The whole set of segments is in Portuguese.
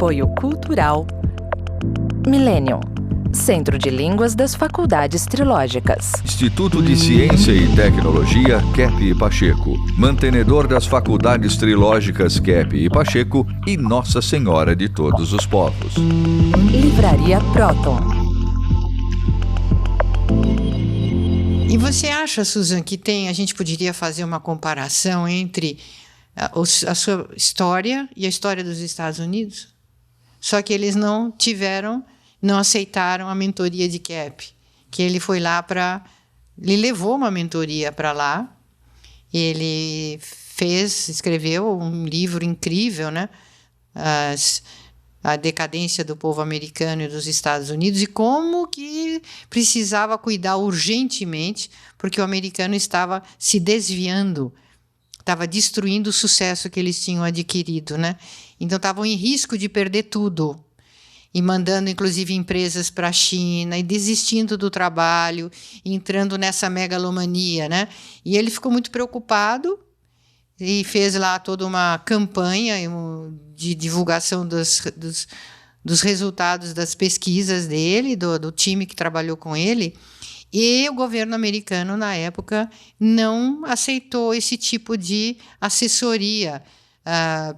Apoio Cultural Millennium, Centro de Línguas das Faculdades Trilógicas. Instituto de Ciência e Tecnologia Kepp e Pacheco, mantenedor das Faculdades Trilógicas Kepp e Pacheco e Nossa Senhora de Todos os Povos. Livraria Próton. E você acha, Susan, que a gente poderia fazer uma comparação entre a sua história e a história dos Estados Unidos? Só que eles não aceitaram a mentoria de Kepp, que ele foi lá ele levou uma mentoria para lá, ele escreveu um livro incrível, né? A decadência do povo americano e dos Estados Unidos e como que precisava cuidar urgentemente, porque o americano estava se desviando, estava destruindo o sucesso que eles tinham adquirido, né? Então estavam em risco de perder tudo e mandando inclusive empresas para a China e desistindo do trabalho, entrando nessa megalomania, né? E ele ficou muito preocupado e fez lá toda uma campanha de divulgação dos resultados das pesquisas dele, do time que trabalhou com ele. E o governo americano, na época, não aceitou esse tipo de assessoria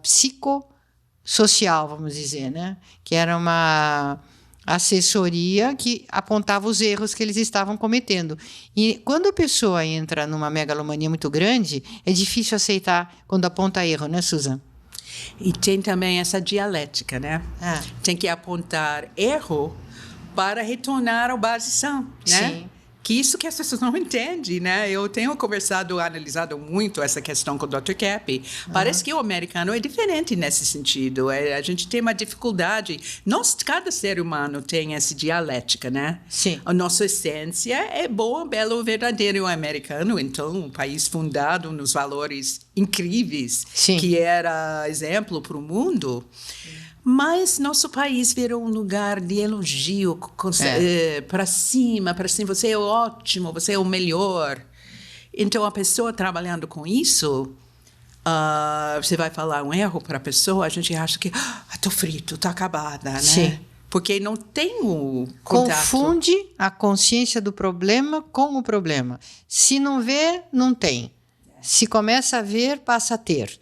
psicossocial, vamos dizer, né? Que era uma assessoria que apontava os erros que eles estavam cometendo. E quando a pessoa entra numa megalomania muito grande, é difícil aceitar quando aponta erro, né, Susan? E tem também essa dialética, né? Tem que apontar erro para retornar à base sã, né? Sim. Que isso que as pessoas não entendem, né? Eu tenho analisado muito essa questão com o Dr. Kepp. Parece que o americano é diferente nesse sentido. A gente tem uma dificuldade. Cada ser humano tem essa dialética, né? Sim. A nossa essência é boa, belo, verdadeiro americano. Então, um país fundado nos valores incríveis, sim, que era exemplo para o mundo. Mas nosso país virou um lugar de elogio para cima, você é ótimo, você é o melhor. Então, a pessoa trabalhando com isso, você vai falar um erro para a pessoa, a gente acha que estou frito, estou acabada, né? Sim. Porque não tem o contato. Confunde a consciência do problema com o problema. Se não vê, não tem. Se começa a ver, passa a ter.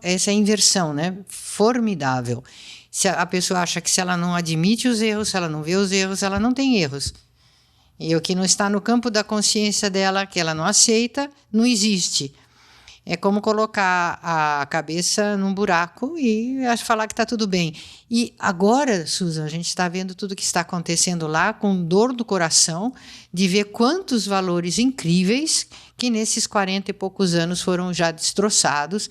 Essa inversão, né? Formidável. Se a pessoa acha que se ela não admite os erros, se ela não vê os erros, ela não tem erros. E o que não está no campo da consciência dela, que ela não aceita, não existe. É como colocar a cabeça num buraco e falar que está tudo bem. E agora, Susan, a gente está vendo tudo que está acontecendo lá com dor do coração de ver quantos valores incríveis que nesses 40 e poucos anos foram já destroçados.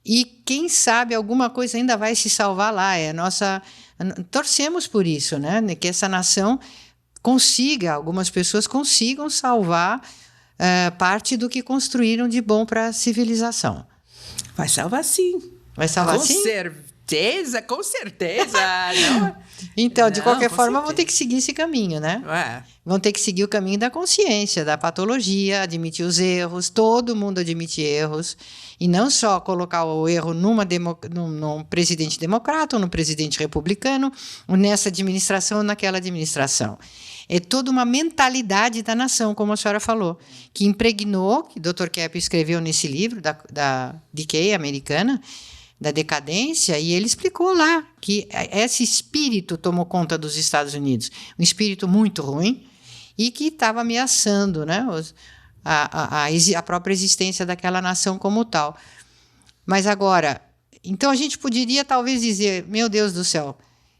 E quem sabe alguma coisa ainda vai se salvar lá. Torcemos por isso, né? Que essa nação algumas pessoas consigam salvar parte do que construíram de bom para a civilização. Vai salvar sim. Vai salvar sim? Com certeza. Não? Então, de qualquer forma, vão ter que seguir esse caminho, né? Vão ter que seguir o caminho da consciência, da patologia, admitir os erros, todo mundo admite erros, e não só colocar o erro num presidente democrata ou num presidente republicano, ou nessa administração ou naquela administração. É toda uma mentalidade da nação, como a senhora falou, que impregnou, que o Dr. Kepp escreveu nesse livro, da Decay americana, da decadência, e ele explicou lá que esse espírito tomou conta dos Estados Unidos, um espírito muito ruim, e que estava ameaçando, né, a própria existência daquela nação como tal. Mas agora, então a gente poderia talvez dizer, meu Deus do céu,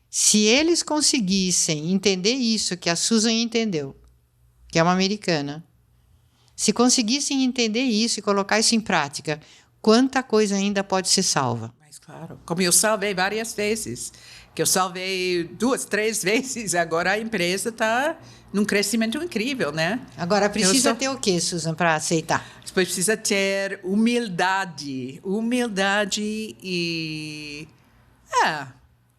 se eles conseguissem entender isso que a Susan entendeu, que é uma americana, se conseguissem entender isso e colocar isso em prática, quanta coisa ainda pode ser salva? Mas claro, como eu salvei várias vezes, que eu salvei 2, 3 vezes, agora a empresa está num crescimento incrível, né? Agora precisa ter o quê, Susan, para aceitar? Precisa ter humildade e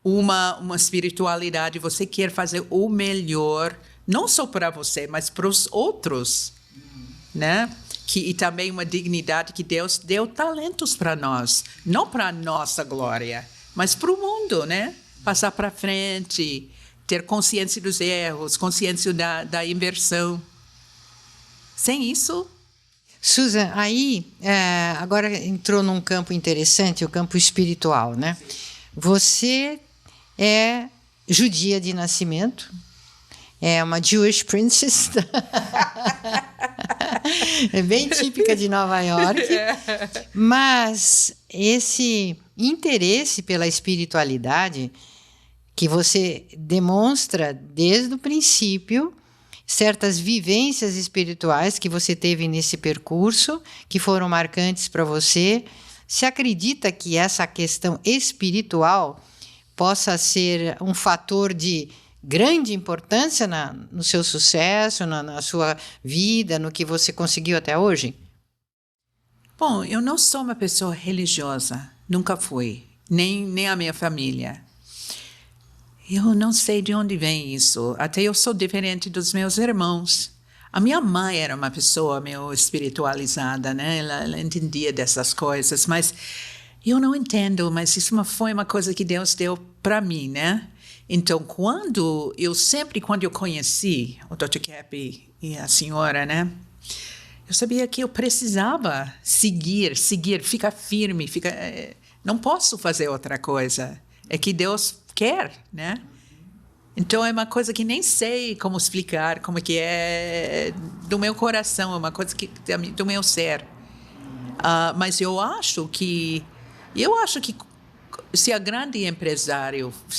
uma espiritualidade. Você quer fazer o melhor, não só para você, mas para os outros, né? E também uma dignidade que Deus deu talentos para nós, não para a nossa glória, mas para o mundo, né? Passar para frente, ter consciência dos erros, consciência da inversão. Sem isso... Susan, aí agora entrou num campo interessante, o campo espiritual, né? Você é judia de nascimento, é uma Jewish princess, é bem típica de Nova York, mas esse interesse pela espiritualidade que você demonstra desde o princípio, certas vivências espirituais que você teve nesse percurso, que foram marcantes para você. Você acredita que essa questão espiritual possa ser um fator de grande importância no seu sucesso, na sua vida, no que você conseguiu até hoje? Bom, eu não sou uma pessoa religiosa, nunca fui, nem a minha família. Eu não sei de onde vem isso. Até eu sou diferente dos meus irmãos. A minha mãe era uma pessoa meio espiritualizada, né? Ela entendia dessas coisas, mas eu não entendo. Mas isso foi uma coisa que Deus deu para mim, né? Então, quando eu conheci o Dr. Keppe e a senhora, né? Eu sabia que eu precisava seguir, ficar firme, não posso fazer outra coisa. É que Deus quer, né? Então é uma coisa que nem sei como explicar, como que é do meu coração, é uma coisa do meu ser. Mas eu acho que se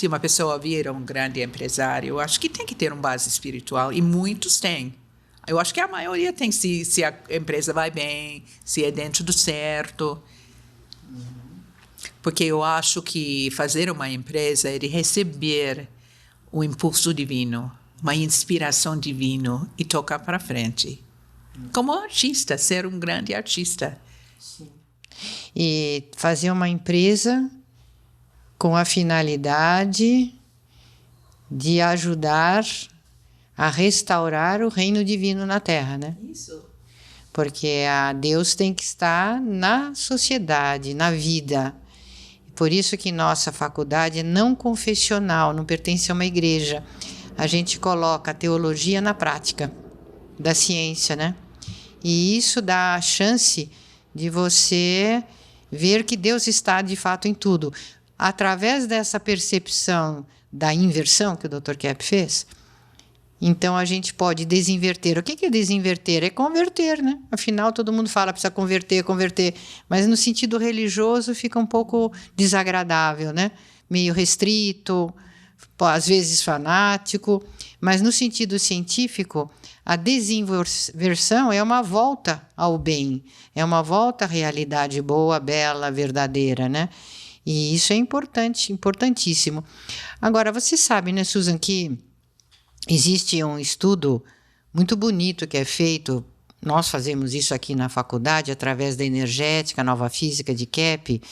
uma pessoa vira um grande empresário, eu acho que tem que ter uma base espiritual, e muitos têm. Eu acho que a maioria tem, se a empresa vai bem, se é dentro do certo. Porque eu acho que fazer uma empresa é de receber o impulso divino, uma inspiração divina e tocar para frente. Como artista, ser um grande artista. Sim. E fazer uma empresa com a finalidade de ajudar a restaurar o reino divino na Terra, né? Isso. Porque Deus tem que estar na sociedade, na vida. Por isso que nossa faculdade é não confessional, não pertence a uma igreja. A gente coloca a teologia na prática da ciência, né? E isso dá a chance de você ver que Deus está de fato em tudo. Através dessa percepção da inversão que o Dr. Keppe fez, então a gente pode desinverter. O que é desinverter? É converter, né? Afinal, todo mundo fala precisa converter. Mas no sentido religioso fica um pouco desagradável, né? Meio restrito, às vezes fanático. Mas no sentido científico, a desinversão é uma volta ao bem. É uma volta à realidade boa, bela, verdadeira, né? E isso é importante, importantíssimo. Agora, você sabe, né, Susan, que existe um estudo muito bonito que é feito, nós fazemos isso aqui na faculdade, através da energética, nova física de Keppe,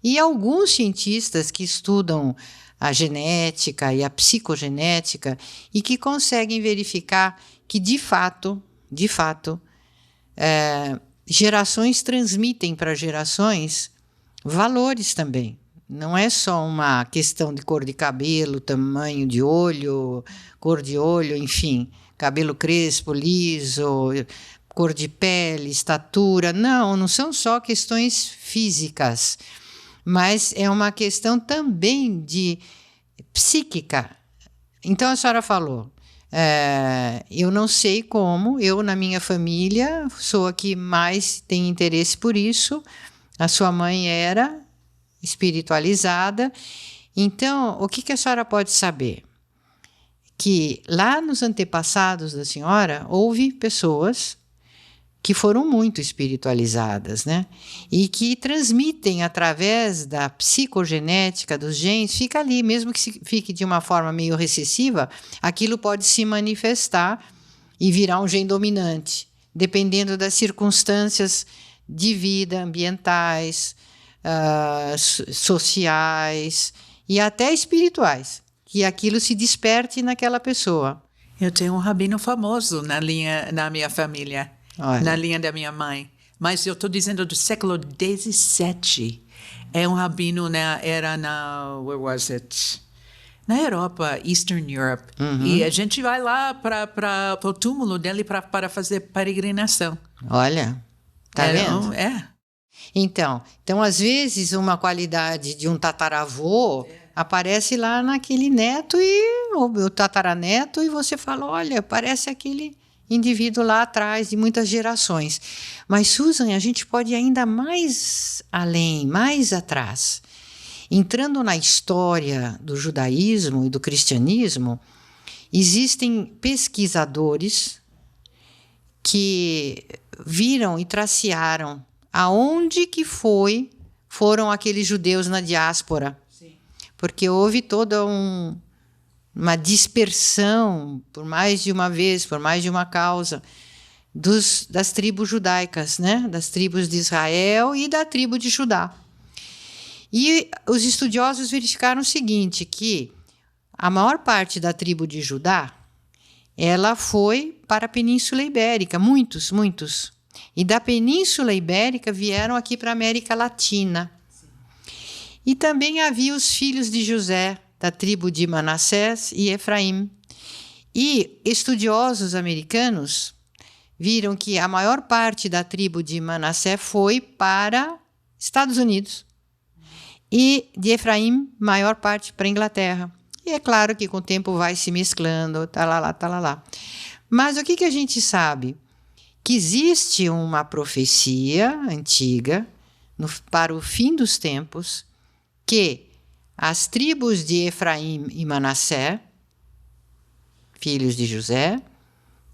e alguns cientistas que estudam a genética e a psicogenética e que conseguem verificar que, de fato, gerações transmitem para gerações valores também. Não é só uma questão de cor de cabelo, tamanho de olho, cor de olho, enfim, cabelo crespo, liso, cor de pele, estatura. Não são só questões físicas, mas é uma questão também de psíquica. Então a senhora falou, eu não sei como, eu na minha família sou a que mais tem interesse por isso, a sua mãe era espiritualizada. Então, o que a senhora pode saber? Que lá nos antepassados da senhora, houve pessoas que foram muito espiritualizadas, né? E que transmitem através da psicogenética dos genes, fica ali, mesmo que fique de uma forma meio recessiva, aquilo pode se manifestar e virar um gene dominante, dependendo das circunstâncias de vida, ambientais, sociais e até espirituais, que aquilo se desperte naquela pessoa. Eu tenho um rabino famoso na minha família, na linha da minha mãe, mas eu estou dizendo do século XVII. É um rabino, né? Era na... Where was it? Na Europa, Eastern Europe. E a gente vai lá para o túmulo dele para fazer peregrinação. Olha, tá vendo? É. Então, às vezes, uma qualidade de um tataravô aparece lá naquele neto ou o tataraneto, e você fala, olha, parece aquele indivíduo lá atrás, de muitas gerações. Mas, Susan, a gente pode ir ainda mais além, mais atrás. Entrando na história do judaísmo e do cristianismo, existem pesquisadores que viram e tracearam aonde que foram aqueles judeus na diáspora. Sim. Porque houve toda uma dispersão, por mais de uma vez, por mais de uma causa, das tribos judaicas, né? Das tribos de Israel e da tribo de Judá. E os estudiosos verificaram o seguinte, que a maior parte da tribo de Judá, ela foi para a Península Ibérica, muitos. E da Península Ibérica vieram aqui para a América Latina. Sim. E também havia os filhos de José, da tribo de Manassés e Efraim. E estudiosos americanos viram que a maior parte da tribo de Manassés foi para Estados Unidos. E de Efraim, maior parte para a Inglaterra. E é claro que com o tempo vai se mesclando, tá lá. Mas o que a gente sabe? Que existe uma profecia antiga, para o fim dos tempos, que as tribos de Efraim e Manassés, filhos de José,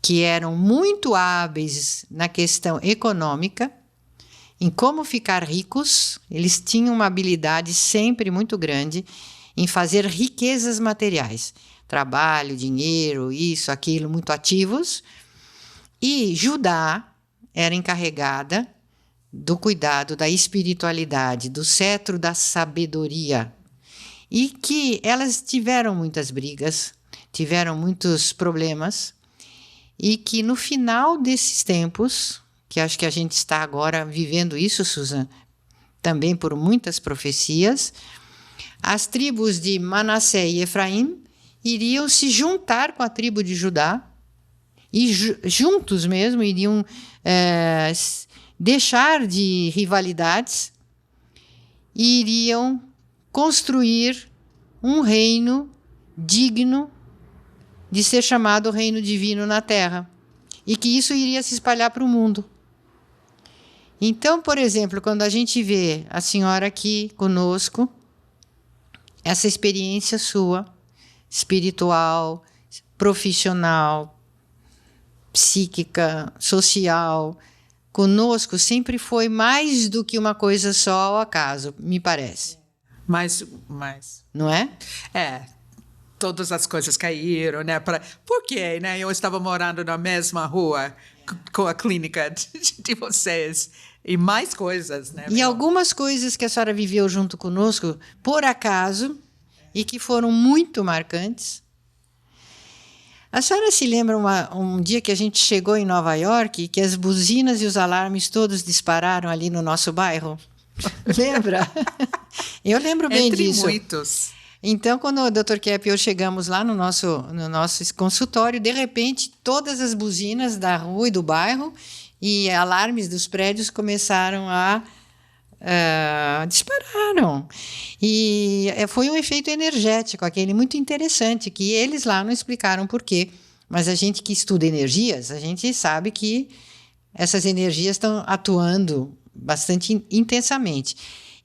que eram muito hábeis na questão econômica, em como ficar ricos, eles tinham uma habilidade sempre muito grande em fazer riquezas materiais. Trabalho, dinheiro, isso, aquilo, muito ativos. E Judá era encarregada do cuidado da espiritualidade, do cetro da sabedoria. E que elas tiveram muitas brigas, tiveram muitos problemas, e que no final desses tempos, que acho que a gente está agora vivendo isso, Susan, também por muitas profecias, as tribos de Manassés e Efraim iriam se juntar com a tribo de Judá e juntos mesmo iriam deixar de rivalidades e iriam construir um reino digno de ser chamado reino divino na Terra, e que isso iria se espalhar para o mundo. Então, por exemplo, quando a gente vê a senhora aqui conosco, essa experiência sua, espiritual, profissional, psíquica, social, conosco sempre foi mais do que uma coisa só ao acaso, me parece. Mas não é? É. Todas as coisas caíram, né? Por quê, né? Eu estava morando na mesma rua com a clínica de vocês. E mais coisas, né? E algumas coisas que a senhora viveu junto conosco, por acaso, e que foram muito marcantes. A senhora se lembra um dia que a gente chegou em Nova York, que as buzinas e os alarmes todos dispararam ali no nosso bairro? Lembra? Eu lembro bem disso. Entre muitos. Então, quando o Dr. Kepp e eu chegamos lá no nosso consultório, de repente, todas as buzinas da rua e do bairro e alarmes dos prédios começaram a dispararam. E foi um efeito energético, aquele muito interessante, que eles lá não explicaram por quê. Mas a gente que estuda energias, a gente sabe que essas energias estão atuando bastante intensamente.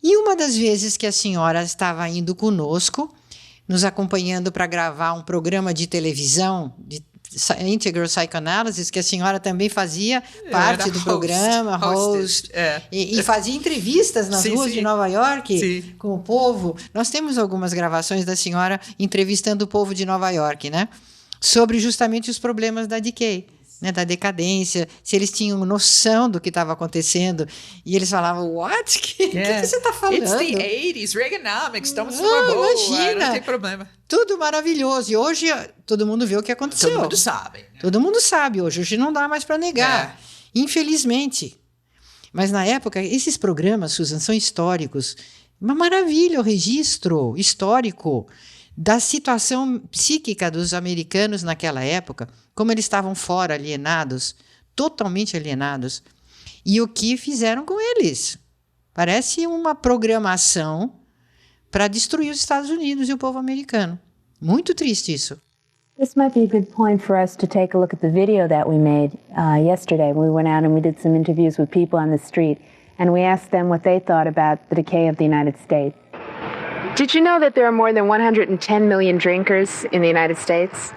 E uma das vezes que a senhora estava indo conosco, nos acompanhando para gravar um programa de televisão, de Integral Psychoanalysis, que a senhora também fazia parte do programa, host, e fazia entrevistas nas ruas de Nova York com o povo. Nós temos algumas gravações da senhora entrevistando o povo de Nova York, né? Sobre justamente os problemas da decay, né, da decadência, se eles tinham noção do que estava acontecendo. E eles falavam, what? Que você está falando? It's the 80s, Reaganomics, estamos numa boa, imagina, não tem problema. Tudo maravilhoso. E hoje todo mundo vê o que aconteceu. Todo mundo sabe. Né? Todo mundo sabe hoje. Hoje não dá mais para negar, infelizmente. Mas na época, esses programas, Susan, são históricos. Uma maravilha o registro histórico da situação psíquica dos americanos naquela época, como eles estavam fora, alienados, totalmente alienados, e o que fizeram com eles. Parece uma programação para destruir os Estados Unidos e o povo americano. Muito triste isso. This might be a good point for us to take a look at the video that we made yesterday. We went out and we did some interviews with people on the street, and we asked them what they thought about the decay of the United States. Did you know that there are more than 110 million drinkers in the United States?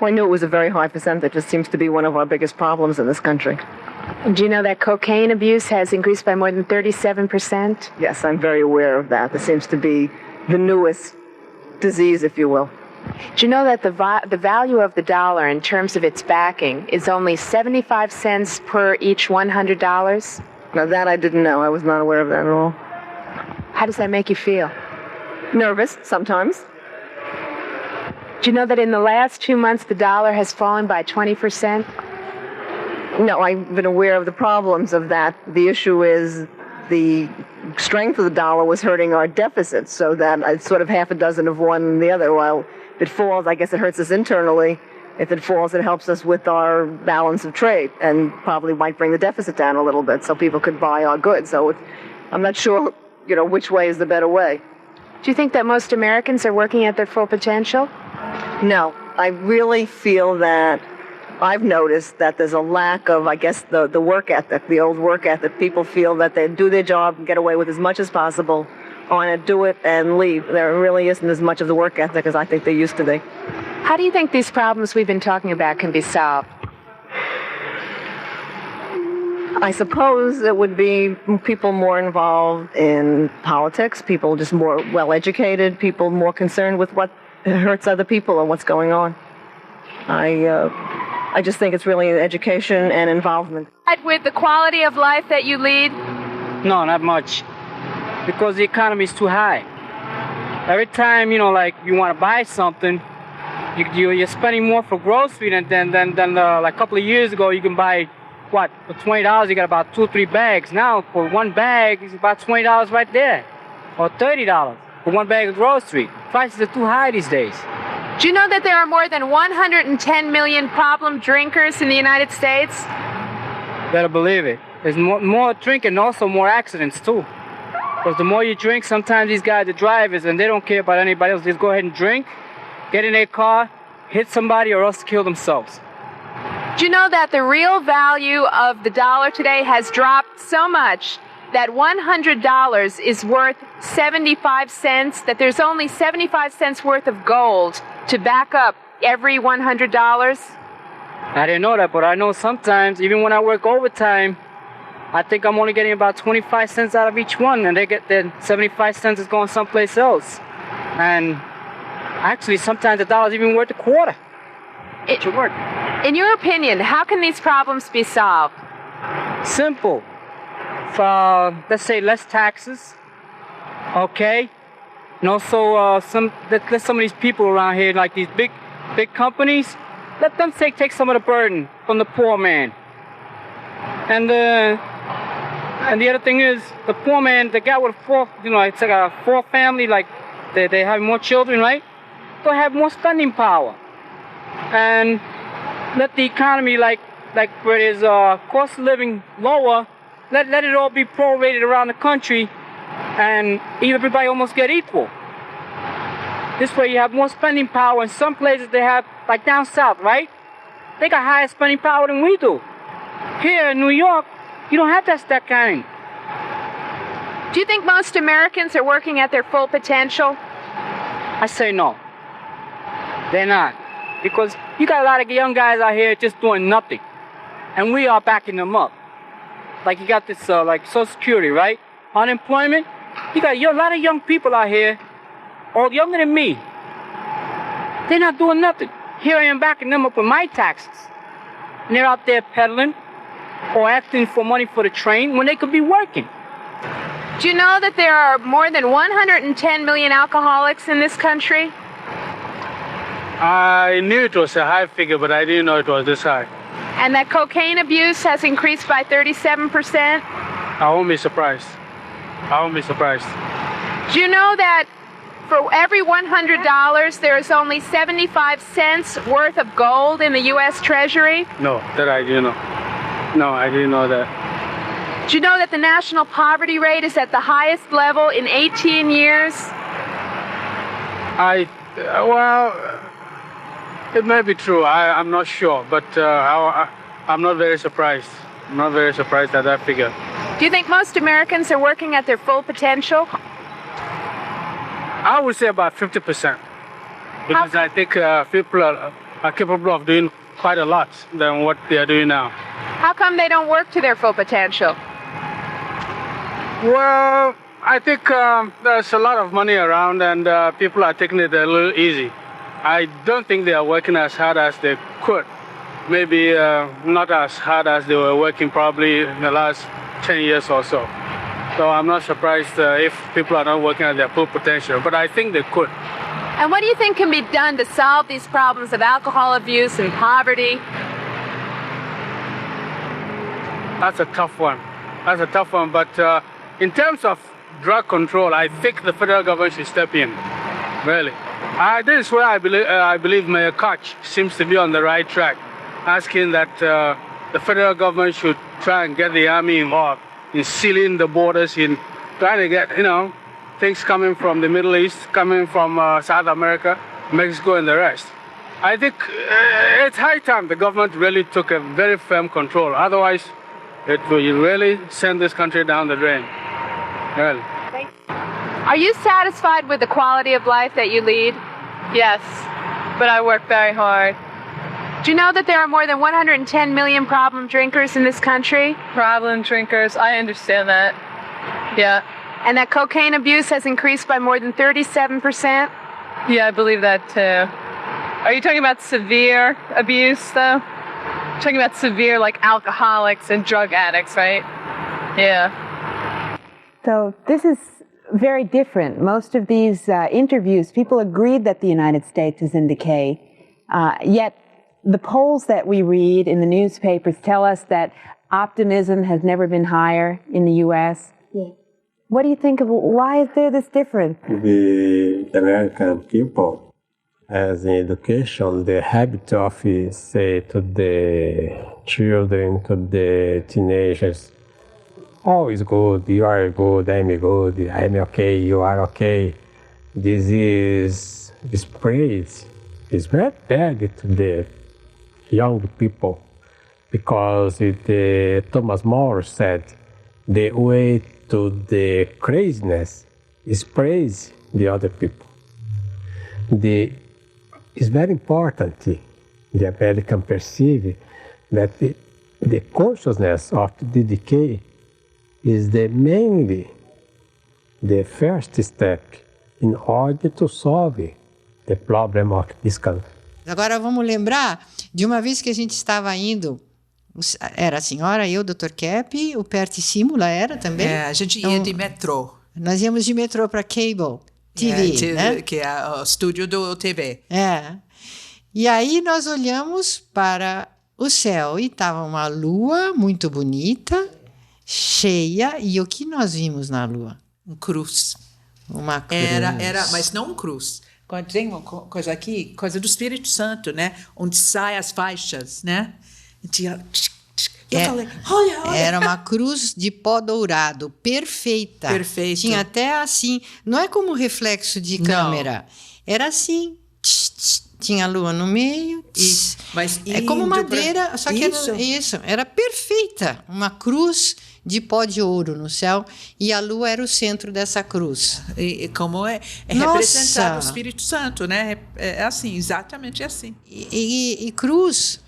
Well, I knew it was a very high percentage. It seems to be one of our biggest problems in this country. Do you know that cocaine abuse has increased by more than 37%? Yes, I'm very aware of that. This seems to be the newest disease, if you will. Do you know that the value of the dollar in terms of its backing is only 75 cents per each $100? Now that I didn't know. I was not aware of that at all. How does that make you feel? Nervous, sometimes. Do you know that in the last 2 months the dollar has fallen by 20%? No, I've been aware of the problems of that. The issue is the strength of the dollar was hurting our deficits, so that it's sort of half a dozen of one and the other. While if it falls, I guess it hurts us internally. If it falls, it helps us with our balance of trade and probably might bring the deficit down a little bit so people could buy our goods. So I'm not sure, which way is the better way. Do you think that most Americans are working at their full potential? No, I really feel that I've noticed that there's a lack of, I guess, the work ethic, the old work ethic. People feel that they do their job and get away with as much as possible on it, do it, and leave. There really isn't as much of the work ethic as I think there used to be. How do you think these problems we've been talking about can be solved? I suppose it would be people more involved in politics, people just more well-educated, people more concerned with what hurts other people and what's going on. I just think it's really education and involvement. With the quality of life that you lead? No, not much. Because the economy is too high. Every time, you want to buy something, you're spending more for grocery than like a couple of years ago. You can buy, for $20, you got about 2 or 3 bags. Now, for one bag, it's about $20 right there. Or $30 for one bag of grocery. Prices are too high these days. Do you know that there are more than 110 million problem drinkers in the United States? Better believe it. There's more drinking and also more accidents, too. Because the more you drink, sometimes these guys are drivers and they don't care about anybody else. They just go ahead and drink, get in their car, hit somebody, or else kill themselves. Do you know that the real value of the dollar today has dropped so much that $100 is worth 75 cents, that there's only 75 cents worth of gold to back up every $100? I didn't know that, but I know sometimes, even when I work overtime, I think I'm only getting about 25 cents out of each one, and they get their 75 cents is going someplace else. And actually, sometimes the dollar's even worth a quarter. It should work. In your opinion, how can these problems be solved? Simple. Let's say less taxes, okay? And also let some of these people around here, like these big companies, let them take some of the burden from the poor man. And the other thing is, the poor man, the guy with it's like a 4 family, like they have more children, right? They'll have more spending power. And let the economy, like where there's cost of living lower, let it all be prorated around the country, and everybody almost get equal. This way you have more spending power. In some places they have, like down south, right? They got higher spending power than we do. Here in New York, you don't have that kind. Do you think most Americans are working at their full potential? I say no. They're not. Because you got a lot of young guys out here just doing nothing. And we are backing them up. Like you got this, like Social Security, right? Unemployment. You got a lot of young people out here, all younger than me. They're not doing nothing. Here I am backing them up with my taxes. And they're out there peddling or asking for money for the train when they could be working. Do you know that there are more than 110 million alcoholics in this country? I knew it was a high figure, but I didn't know it was this high. And that cocaine abuse has increased by 37%? I won't be surprised. I won't be surprised. Do you know that for every $100, there is only 75 cents worth of gold in the U.S. Treasury? No, that I didn't know. No, I didn't know that. Do you know that the national poverty rate is at the highest level in 18 years? Well, it may be true. I'm not sure, but I'm not very surprised. I'm not very surprised at that figure. Do you think most Americans are working at their full potential? I would say about 50%, because I think people are capable of doing quite a lot than what they are doing now. How come they don't work to their full potential? Well, I think there's a lot of money around and people are taking it a little easy. I don't think they are working as hard as they could. Maybe not as hard as they were working probably in the last 10 years or so. So I'm not surprised if people are not working at their full potential, but I think they could. And what do you think can be done to solve these problems of alcohol abuse and poverty? That's a tough one. That's a tough one, but in terms of drug control, I think the federal government should step in, really. This is where I believe Mayor Koch seems to be on the right track, asking that the federal government should try and get the army involved in sealing the borders, in trying to get, things coming from the Middle East, coming from South America, Mexico, and the rest. I think it's high time the government really took a very firm control. Otherwise, it will really send this country down the drain. Really. Are you satisfied with the quality of life that you lead? Yes, but I work very hard. Do you know that there are more than 110 million problem drinkers in this country? Problem drinkers, I understand that. Yeah. And that cocaine abuse has increased by more than 37%? Yeah, I believe that too. Are you talking about severe abuse, though? You're talking about severe, like alcoholics and drug addicts, right? Yeah. So this is very different. Most of these interviews, people agreed that the United States is in decay, yet the polls that we read in the newspapers tell us that optimism has never been higher in the U.S. Yeah. What do you think of, why is there this difference? The American people, as in education, the habit of say to the children, to the teenagers, always good, you are good, I'm good, I'm okay, you are okay. This is praise. It's very bad to the young people, because Thomas More said the way to the craziness is praise the other people. It's very important, the American perceive that the consciousness of the decay is mainly the first step in order to solve the problem of this country. Agora vamos lembrar de uma vez que a gente estava indo, era a senhora, eu, o Dr. Kepp, o Perti Simula era também? A gente ia de metrô. Nós íamos de metrô para Cable TV, né? Que é o estúdio do TV. E aí nós olhamos para o céu e estava uma lua muito bonita, cheia, e o que nós vimos na lua? Cruz. Uma cruz. Mas não cruz. Quando tem uma coisa aqui, coisa do Espírito Santo, né? Onde saem as faixas, né? Eu falei, olha. Era uma cruz de pó dourado, perfeita. Perfeito. Tinha até assim, não é como reflexo de câmera. Não. Era assim, tinha a lua no meio. Mas é como madeira, só que era perfeita. Uma cruz de pó de ouro no céu, e a lua era o centro dessa cruz. E como é representado o Espírito Santo, né? É assim, exatamente assim. E cruz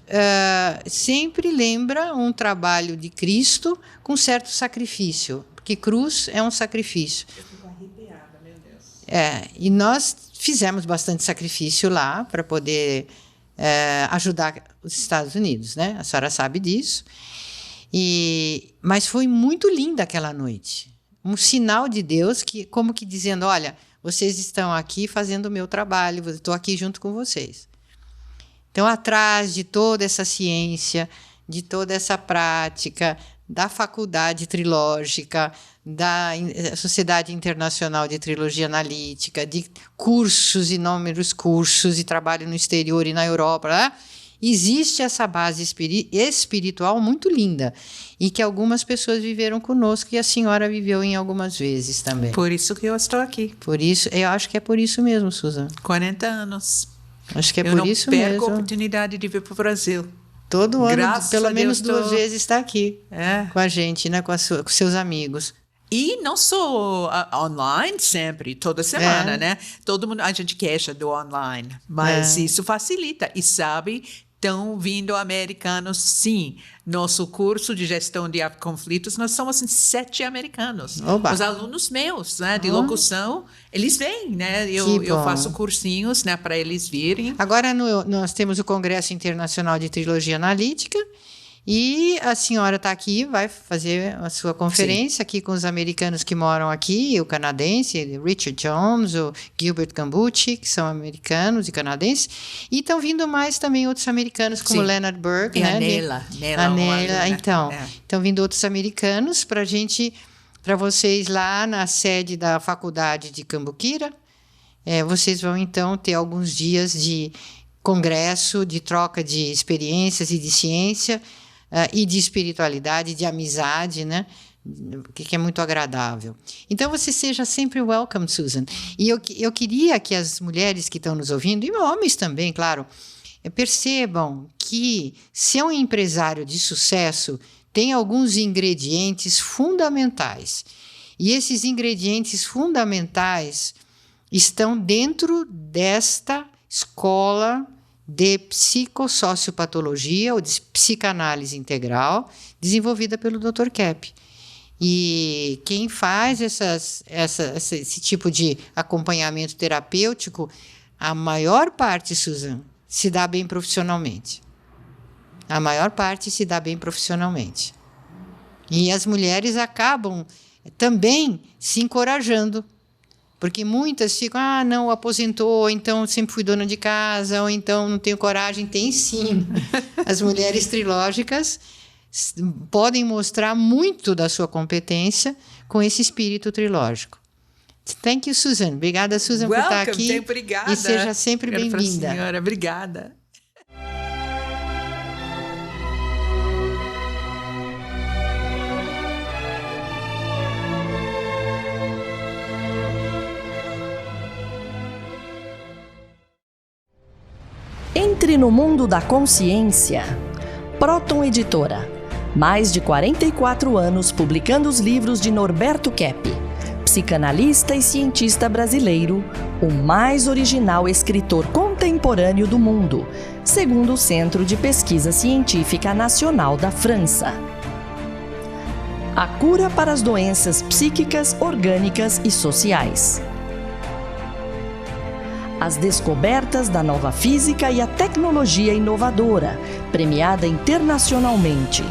sempre lembra um trabalho de Cristo com certo sacrifício, porque cruz é um sacrifício. Eu fico arrepiada, meu Deus. E nós fizemos bastante sacrifício lá para poder ajudar os Estados Unidos, né? A senhora sabe disso. Mas foi muito linda aquela noite. Um sinal de Deus, como que dizendo, olha, vocês estão aqui fazendo o meu trabalho, eu estou aqui junto com vocês. Então, atrás de toda essa ciência, de toda essa prática, da Faculdade Trilógica, da Sociedade Internacional de Trilogia Analítica, de cursos, inúmeros cursos, e trabalho no exterior e na Europa, né? Existe essa base espiritual muito linda e que algumas pessoas viveram conosco e a senhora viveu em algumas vezes também. Por isso que eu estou aqui. Por isso, eu acho que é por isso mesmo, Susan. 40 anos. Acho que é por isso mesmo. Eu não perco a oportunidade de vir para o Brasil. Todo ano, pelo menos 2 vezes, está aqui com a gente, né? Com seus amigos. E não só online sempre, toda semana, né? Todo mundo, a gente queixa do online, mas isso facilita. E sabe, estão vindo americanos, sim. Nosso curso de gestão de conflitos, nós somos 7 americanos. Oba. Os alunos meus, né, de locução, eles vêm, né? Eu faço cursinhos, né, para eles virem. Agora nós temos o Congresso Internacional de Trilogia Analítica. E a senhora está aqui, vai fazer a sua conferência aqui com os americanos que moram aqui, o canadense, Richard Jones, o Gilbert Cambucci, que são americanos e canadenses. E estão vindo mais também outros americanos, como Leonard Burke. E né? A Nela. Então, estão vindo outros americanos para vocês lá na sede da Faculdade de Cambuquira. Vocês vão, então, ter alguns dias de congresso, de troca de experiências e de ciência, e de espiritualidade, de amizade, né? Que é muito agradável. Então, você seja sempre welcome, Susan. E eu queria que as mulheres que estão nos ouvindo, e homens também, claro, percebam que ser um empresário de sucesso tem alguns ingredientes fundamentais. E esses ingredientes fundamentais estão dentro desta escola de psicossociopatologia ou de psicanálise integral, desenvolvida pelo Dr. Kepp. E quem faz esse tipo de acompanhamento terapêutico, a maior parte, Susan, se dá bem profissionalmente. A maior parte se dá bem profissionalmente. E as mulheres acabam também se encorajando, porque muitas ficam, não, aposentou, ou então sempre fui dona de casa, ou então não tenho coragem. Tem sim. As mulheres trilógicas podem mostrar muito da sua competência com esse espírito trilógico. Thank you, Susan. Obrigada, Susan, por estar aqui. Obrigada. E seja sempre bem-vinda. Senhora, obrigada. Entre no mundo da consciência. Próton Editora. Mais de 44 anos publicando os livros de Norberto Kepp, psicanalista e cientista brasileiro, o mais original escritor contemporâneo do mundo, segundo o Centro de Pesquisa Científica Nacional da França. A cura para as doenças psíquicas, orgânicas e sociais. As descobertas da nova física e a tecnologia inovadora, premiada internacionalmente.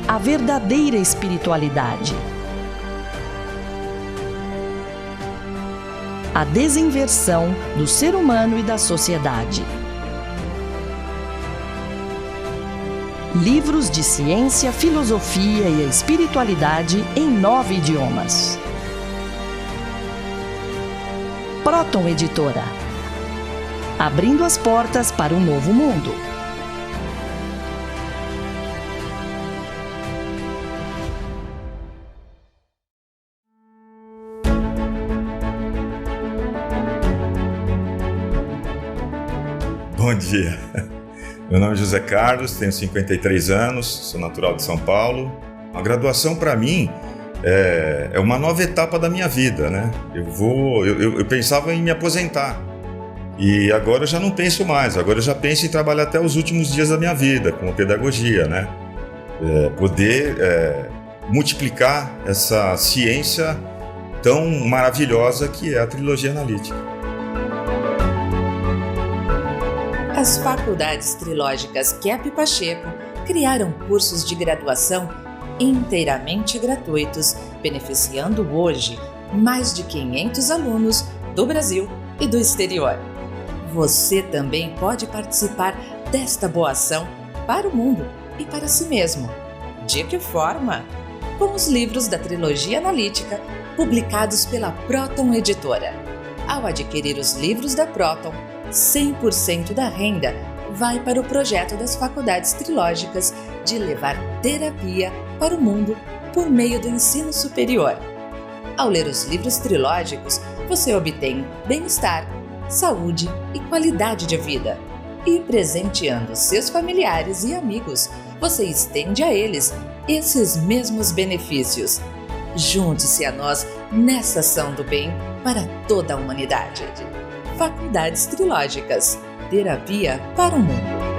A verdadeira espiritualidade. A desinversão do ser humano e da sociedade. Livros de ciência, filosofia e espiritualidade em 9 idiomas. Próton Editora. Abrindo as portas para um novo mundo. Bom dia. Meu nome é José Carlos, tenho 53 anos, sou natural de São Paulo. A graduação, para mim, é uma nova etapa da minha vida, né? Eu pensava em me aposentar e agora eu já não penso mais, agora eu já penso em trabalhar até os últimos dias da minha vida, com pedagogia, né? Poder multiplicar essa ciência tão maravilhosa que é a trilogia analítica. As faculdades trilógicas Kepp e Pacheco criaram cursos de graduação inteiramente gratuitos, beneficiando hoje mais de 500 alunos do Brasil e do exterior. Você também pode participar desta boa ação para o mundo e para si mesmo. De que forma? Com os livros da trilogia analítica, publicados pela Proton Editora. Ao adquirir os livros da Proton, 100% da renda vai para o projeto das faculdades trilógicas de levar terapia para o mundo por meio do ensino superior. Ao ler os livros trilógicos, você obtém bem-estar, saúde e qualidade de vida. E presenteando seus familiares e amigos, você estende a eles esses mesmos benefícios. Junte-se a nós nessa ação do bem para toda a humanidade. Faculdades Trilógicas. Terapia para o mundo.